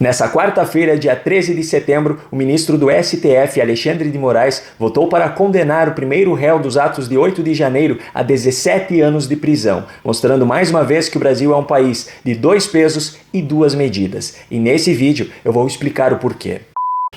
Nessa quarta-feira, dia 13 de setembro, o ministro do STF, Alexandre de Moraes, votou para condenar o primeiro réu dos atos de 8 de janeiro a 17 anos de prisão, mostrando mais uma vez que o Brasil é um país de dois pesos e duas medidas. E nesse vídeo eu vou explicar o porquê.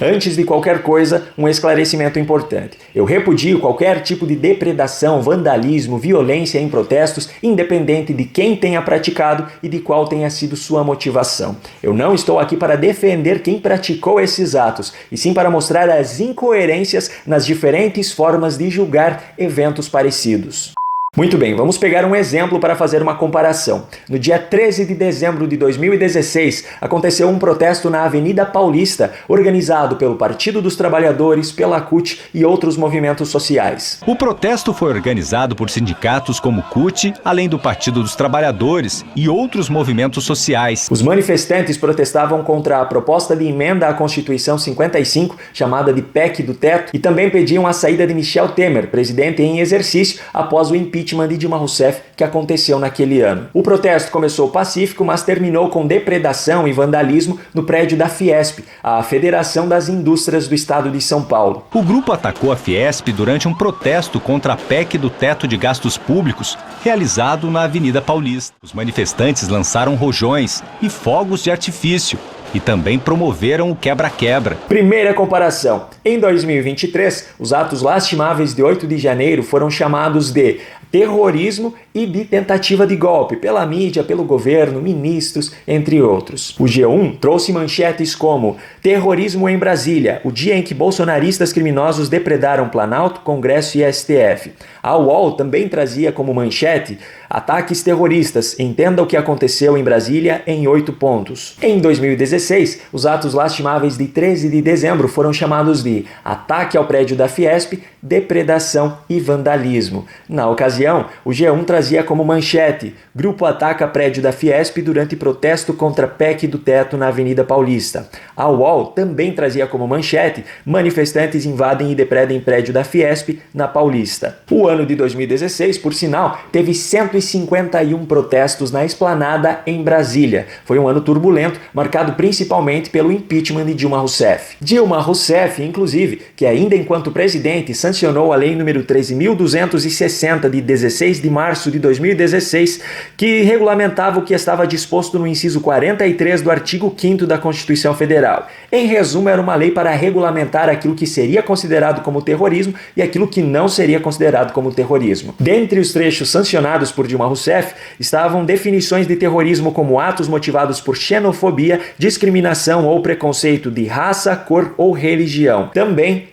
Antes de qualquer coisa, um esclarecimento importante. Eu repudio qualquer tipo de depredação, vandalismo, violência em protestos, independente de quem tenha praticado e de qual tenha sido sua motivação. Eu não estou aqui para defender quem praticou esses atos, e sim para mostrar as incoerências nas diferentes formas de julgar eventos parecidos. Muito bem, vamos pegar um exemplo para fazer uma comparação. No dia 13 de dezembro de 2016, aconteceu um protesto na Avenida Paulista, organizado pelo Partido dos Trabalhadores, pela CUT e outros movimentos sociais. O protesto foi organizado por sindicatos como CUT, além do Partido dos Trabalhadores e outros movimentos sociais. Os manifestantes protestavam contra a proposta de emenda à Constituição 55, chamada de PEC do Teto, e também pediam a saída de Michel Temer, presidente em exercício, após o impeachment de Dilma Rousseff que aconteceu naquele ano. O protesto começou pacífico, mas terminou com depredação e vandalismo no prédio da Fiesp, a Federação das Indústrias do Estado de São Paulo. O grupo atacou a Fiesp durante um protesto contra a PEC do Teto de Gastos Públicos, realizado na Avenida Paulista. Os manifestantes lançaram rojões e fogos de artifício e também promoveram o quebra-quebra. Primeira comparação. Em 2023, os atos lastimáveis de 8 de janeiro foram chamados de terrorismo e de tentativa de golpe pela mídia, pelo governo, ministros, entre outros. O G1 trouxe manchetes como terrorismo em Brasília, o dia em que bolsonaristas criminosos depredaram Planalto, Congresso e STF. A UOL também trazia como manchete ataques terroristas, entenda o que aconteceu em Brasília em 8 pontos. Em 2016, os atos lastimáveis de 13 de dezembro foram chamados de ataque ao prédio da Fiesp, depredação e vandalismo. Na ocasião, o G1 trazia como manchete: grupo ataca prédio da Fiesp durante protesto contra PEC do Teto na Avenida Paulista. A UOL também trazia como manchete: manifestantes invadem e depredam prédio da Fiesp na Paulista. O ano de 2016, por sinal, teve 151 protestos na Esplanada em Brasília. Foi um ano turbulento, marcado principalmente pelo impeachment de Dilma Rousseff. Dilma Rousseff, inclusive, que ainda enquanto presidente sancionou a Lei nº 13.260 de 16 de março de 2016, que regulamentava o que estava disposto no inciso 43 do artigo 5º da Constituição Federal. Em resumo, era uma lei para regulamentar aquilo que seria considerado como terrorismo e aquilo que não seria considerado como terrorismo. Dentre os trechos sancionados por Dilma Rousseff estavam definições de terrorismo como atos motivados por xenofobia, discriminação ou preconceito de raça, cor ou religião. Também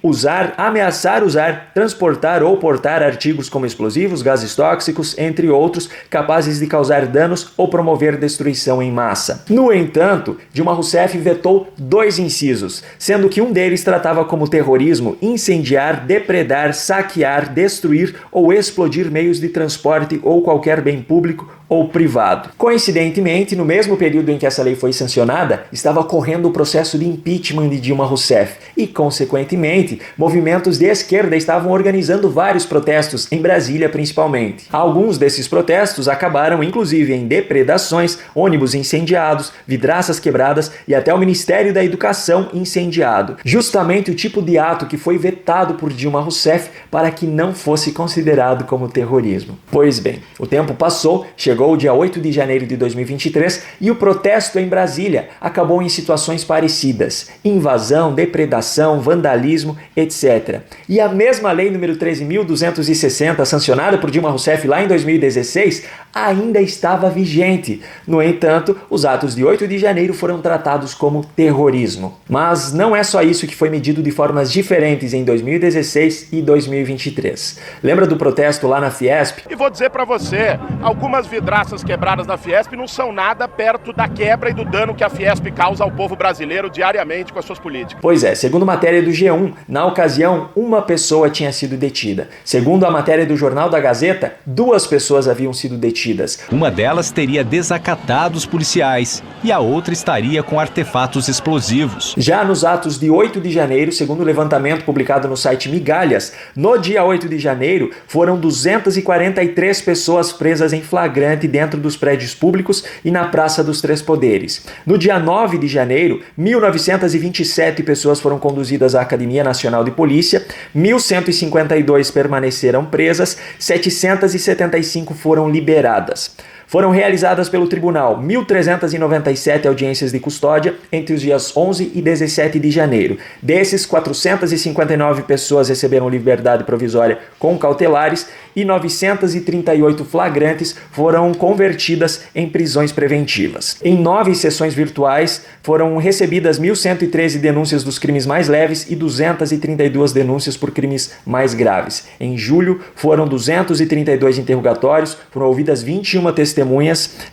ameaçar usar, transportar ou portar artigos como explosivos, gases tóxicos, entre outros, capazes de causar danos ou promover destruição em massa. No entanto, Dilma Rousseff vetou 2 incisos, sendo que um deles tratava como terrorismo incendiar, depredar, saquear, destruir ou explodir meios de transporte ou qualquer bem público ou privado. Coincidentemente, no mesmo período em que essa lei foi sancionada, estava ocorrendo o processo de impeachment de Dilma Rousseff e, consequentemente, movimentos de esquerda estavam organizando vários protestos, em Brasília principalmente. Alguns desses protestos acabaram, inclusive, em depredações, ônibus incendiados, vidraças quebradas e até o Ministério da Educação incendiado. Justamente o tipo de ato que foi vetado por Dilma Rousseff para que não fosse considerado como terrorismo. Pois bem, o tempo passou, chegou o dia 8 de janeiro de 2023 e o protesto em Brasília acabou em situações parecidas: invasão, depredação, vandalismo, etc. E a mesma lei número 13.260, sancionada por Dilma Rousseff lá em 2016, ainda estava vigente. No entanto, os atos de 8 de janeiro foram tratados como terrorismo. Mas não é só isso que foi medido de formas diferentes em 2016 e 2023. Lembra do protesto lá na Fiesp? E vou dizer para você, algumas vidraças quebradas da Fiesp não são nada perto da quebra e do dano que a Fiesp causa ao povo brasileiro diariamente com as suas políticas. Pois é, segundo matéria do G1, na ocasião, uma pessoa tinha sido detida. Segundo a matéria do Jornal da Gazeta, 2 pessoas haviam sido detidas detidas. Uma delas teria desacatado os policiais e a outra estaria com artefatos explosivos. Já nos atos de 8 de janeiro, segundo o levantamento publicado no site Migalhas, no dia 8 de janeiro foram 243 pessoas presas em flagrante dentro dos prédios públicos e na Praça dos Três Poderes. No dia 9 de janeiro, 1.927 pessoas foram conduzidas à Academia Nacional de Polícia, 1.152 permaneceram presas, 775 foram liberadas. Foram realizadas pelo tribunal 1.397 audiências de custódia entre os dias 11 e 17 de janeiro. Desses, 459 pessoas receberam liberdade provisória com cautelares e 938 flagrantes foram convertidas em prisões preventivas. Em 9 sessões virtuais, foram recebidas 1.113 denúncias dos crimes mais leves e 232 denúncias por crimes mais graves. Em julho, foram 232 interrogatórios, foram ouvidas 21 testemunhas,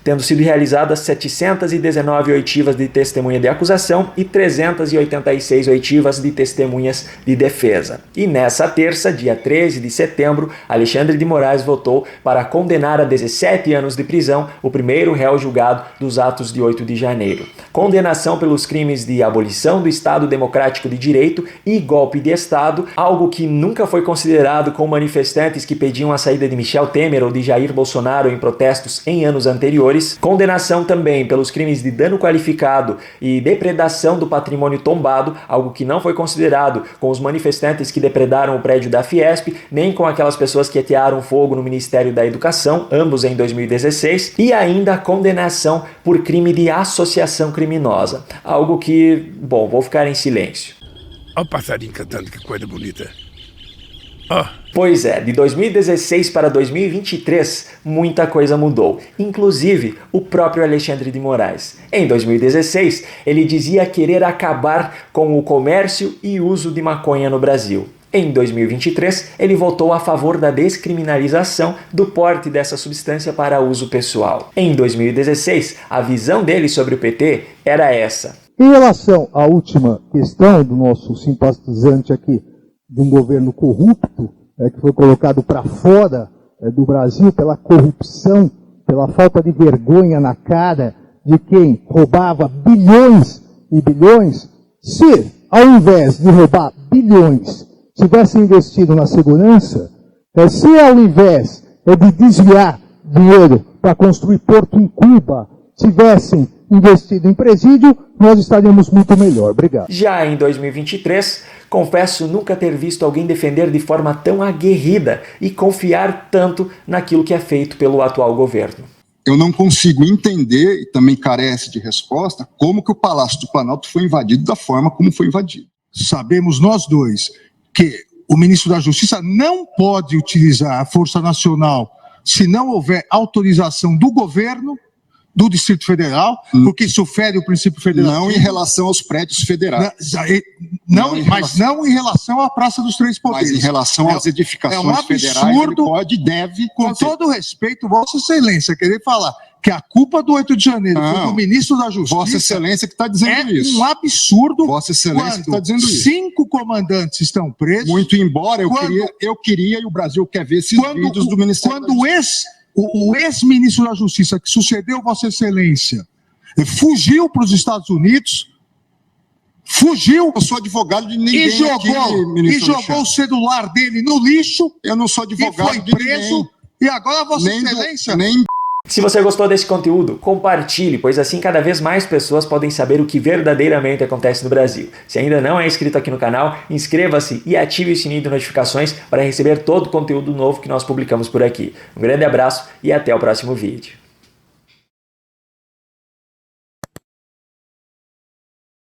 tendo sido realizadas 719 oitivas de testemunha de acusação e 386 oitivas de testemunhas de defesa. E nessa terça, dia 13 de setembro, Alexandre de Moraes votou para condenar a 17 anos de prisão o primeiro réu julgado dos atos de 8 de janeiro. Condenação pelos crimes de abolição do Estado Democrático de Direito e golpe de Estado, algo que nunca foi considerado com manifestantes que pediam a saída de Michel Temer ou de Jair Bolsonaro em protestos em anos anteriores. Condenação também pelos crimes de dano qualificado e depredação do patrimônio tombado, algo que não foi considerado com os manifestantes que depredaram o prédio da Fiesp, nem com aquelas pessoas que atearam fogo no Ministério da Educação, ambos em 2016, e ainda a condenação por crime de associação criminosa, algo que, bom, vou ficar em silêncio. Olha o passarinho cantando, que coisa bonita. Pois é, de 2016 para 2023, muita coisa mudou, inclusive o próprio Alexandre de Moraes. Em 2016, ele dizia querer acabar com o comércio e uso de maconha no Brasil. Em 2023, ele votou a favor da descriminalização do porte dessa substância para uso pessoal. Em 2016, a visão dele sobre o PT era essa. Em relação à última questão do nosso simpatizante aqui, de um governo corrupto, que foi colocado para fora do Brasil pela corrupção, pela falta de vergonha na cara de quem roubava bilhões e bilhões, se, ao invés de roubar bilhões, tivesse investido na segurança, se ao invés de desviar dinheiro para construir porto em Cuba, tivessem investido em presídio, nós estaríamos muito melhor. Obrigado. Já em 2023, confesso nunca ter visto alguém defender de forma tão aguerrida e confiar tanto naquilo que é feito pelo atual governo. Eu não consigo entender, e também carece de resposta, como que o Palácio do Planalto foi invadido da forma como foi invadido. Sabemos nós dois que o ministro da Justiça não pode utilizar a Força Nacional se não houver autorização do governo, do Distrito Federal, porque isso fere o princípio federal. Não em relação aos prédios federais. Não em relação à Praça dos Três Poderes. Mas em relação às edificações federais, ele pode e deve... Com todo respeito, Vossa Excelência, querer falar que a culpa do 8 de janeiro foi do ministro da Justiça... Vossa Excelência que está dizendo isso. É um absurdo. Vossa Excelência que está dizendo isso. 5 comandantes estão presos. Muito embora eu queria, e o Brasil quer ver esses vídeos do Ministério da Justiça. O ex-ministro da Justiça, que sucedeu Vossa Excelência, fugiu para os Estados Unidos, fugiu... Eu sou advogado de ninguém e jogou o celular dele no lixo. Eu não sou advogado e foi preso. E agora Vossa Excelência... Se você gostou desse conteúdo, compartilhe, pois assim cada vez mais pessoas podem saber o que verdadeiramente acontece no Brasil. Se ainda não é inscrito aqui no canal, inscreva-se e ative o sininho de notificações para receber todo o conteúdo novo que nós publicamos por aqui. Um grande abraço e até o próximo vídeo.